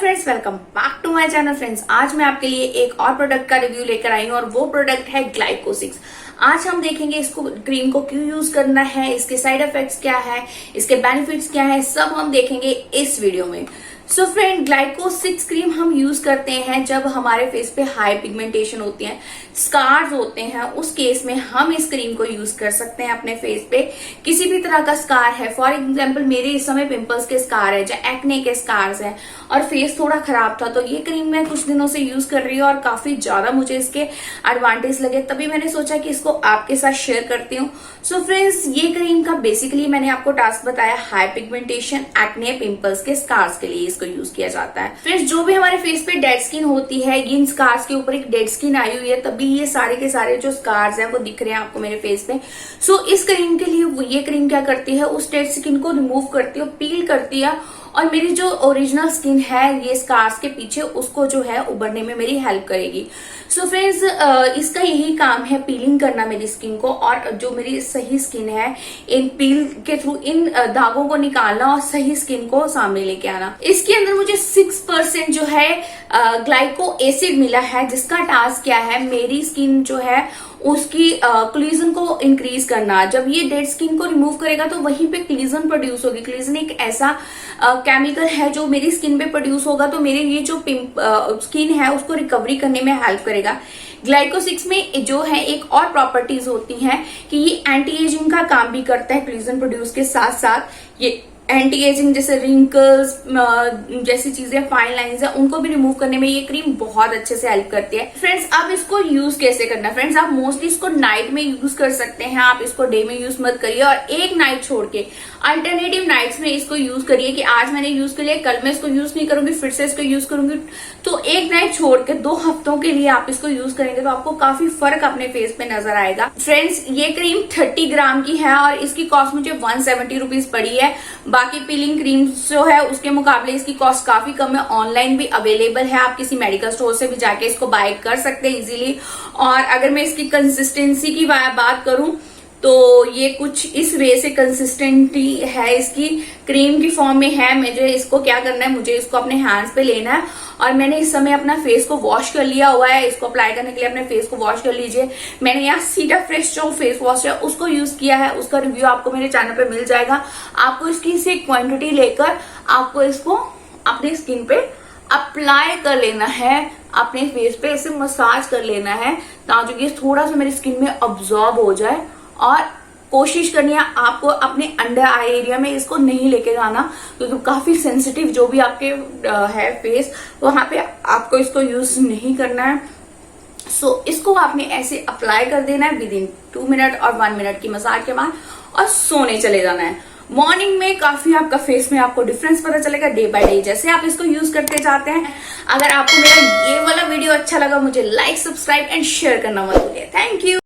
Friends, welcome back to my channel. Friends, आज मैं आपके लिए एक और प्रोडक्ट का रिव्यू लेकर आई हूँ और वो प्रोडक्ट है ग्लाइको 6। आज हम देखेंगे इसको क्रीम को क्यों यूज करना है, इसके साइड इफेक्ट्स क्या है, इसके बेनिफिट्स क्या है, सब हम देखेंगे इस वीडियो में। सो फ्रेंड, ग्लाइको 6 क्रीम हम यूज करते हैं जब हमारे फेस पे हाई पिगमेंटेशन होती है, स्कार्स होते हैं, उस केस में हम इस क्रीम को यूज कर सकते हैं अपने फेस पे। किसी भी तरह का स्कार है, फॉर एग्जाम्पल मेरे इस समय पिंपल्स के स्कार है, या एक्ने के स्कार्स है और फेस थोड़ा खराब था, तो ये क्रीम मैं कुछ दिनों से यूज कर रही हूँ और काफी ज्यादा मुझे इसके एडवांटेज लगे, तभी मैंने सोचा कि इसको आपके साथ शेयर करती हूँ। सो फ्रेंड्स, ये क्रीम का बेसिकली मैंने आपको टास्क बताया, हाई पिगमेंटेशन, एक्ने, पिंपल्स के स्कार्स के लिए इसको यूज किया जाता है। फ्रेंड्स, जो भी हमारे फेस पे डेड स्किन होती है, इन स्कार्स के ऊपर एक डेड स्किन आई हुई है, तभी ये सारे के सारे जो स्कार्स हैं वो दिख रहे हैं आपको मेरे फेस पे। सो इस क्रीम के लिए ये क्रीम क्या करती है, उस डेड स्किन को रिमूव करती है, पील करती है और मेरी जो ओरिजिनल स्किन है ये स्कार्स के पीछे, उसको जो है उभरने में मेरी हेल्प करेगी। सो फ्रेंड्स, इसका यही काम है, पीलिंग करना मेरी स्किन को, और जो मेरी सही स्किन है इन पील के थ्रू इन दागों को निकालना और सही स्किन को सामने लेके आना। इसके अंदर मुझे 6% जो है ग्लाइको एसिड मिला है, जिसका टास्क क्या है, मेरी स्किन जो है उसकी क्लीजन को इंक्रीज करना। जब ये डेड स्किन को रिमूव करेगा तो वहीं पे क्लीजन प्रोड्यूस होगी। क्लीजन एक ऐसा केमिकल है जो मेरी स्किन पे प्रोड्यूस होगा, तो मेरे ये जो स्किन है उसको रिकवरी करने में हेल्प करेगा। ग्लाइको 6 में जो है एक और प्रॉपर्टीज होती हैं कि ये एंटी एजिंग का काम भी करता है, क्लीजन प्रोड्यूस के साथ साथ ये एंटी एजिंग जैसे रिंकल्स जैसी चीजें, फाइन लाइंस है, उनको भी रिमूव करने में ये क्रीम बहुत अच्छे से हेल्प करती है। फ्रेंड्स, अब इसको यूज कैसे करना है? फ्रेंड्स, आप मोस्टली इसको नाइट में यूज कर सकते हैं, आप इसको डे में यूज मत करिए और एक नाइट छोड़ के अल्टरनेटिव नाइट्स में इसको यूज करिए कि आज मैंने यूज कर लिया, कल मैं इसको यूज नहीं करूंगी, फिर से इसको यूज करूंगी। तो एक नाइट छोड़ के 2 हफ्तों के लिए आप इसको यूज करेंगे तो आपको काफी फर्क अपने फेस पे नजर आएगा। फ्रेंड्स, ये क्रीम 30 ग्राम की है और इसकी कॉस्ट मुझे 170 रुपीज पड़ी है। बाकी पीलिंग क्रीम जो है उसके मुकाबले इसकी कॉस्ट काफी कम है। ऑनलाइन भी अवेलेबल है, आप किसी मेडिकल स्टोर से भी जाके इसको बाय कर सकते हैं इजीली। और अगर मैं इसकी कंसिस्टेंसी की बात करूं तो ये कुछ इस वे से कंसिस्टेंटली है, इसकी क्रीम की फॉर्म में है। मुझे इसको क्या करना है, मुझे इसको अपने हैंड्स पे लेना है और मैंने इस समय अपना फेस को वॉश कर लिया हुआ है। इसको अप्लाई करने के लिए अपने फेस को वॉश कर लीजिए। मैंने यहाँ सीटा फ्रेश जो फेस वॉश है उसको यूज किया है, उसका रिव्यू आपको मेरे चैनल पे मिल जाएगा। आपको इसकी से क्वांटिटी लेकर आपको इसको अपनी स्किन पे अप्लाई कर लेना है, अपने फेस पे ऐसे मसाज कर लेना है ताकि ये थोड़ा सा मेरी स्किन में अब्सॉर्ब हो जाए। और कोशिश करनी है आपको अपने अंडर आई एरिया में इसको नहीं लेके जाना, क्योंकि काफी सेंसिटिव जो भी आपके है फेस, वहां पे आपको इसको यूज नहीं करना है। सो इसको आपने ऐसे अप्लाई कर देना है विदिन 2 मिनट और 1 मिनट की मसाज के बाद, और सोने चले जाना है। मॉर्निंग में काफी आपका फेस में आपको डिफरेंस पता चलेगा डे बाय डे, जैसे आप इसको यूज करते जाते हैं। अगर आपको मेरा ये वाला वीडियो अच्छा लगा, मुझे लाइक, सब्सक्राइब एंड शेयर करना मत भूलिए। Thank you.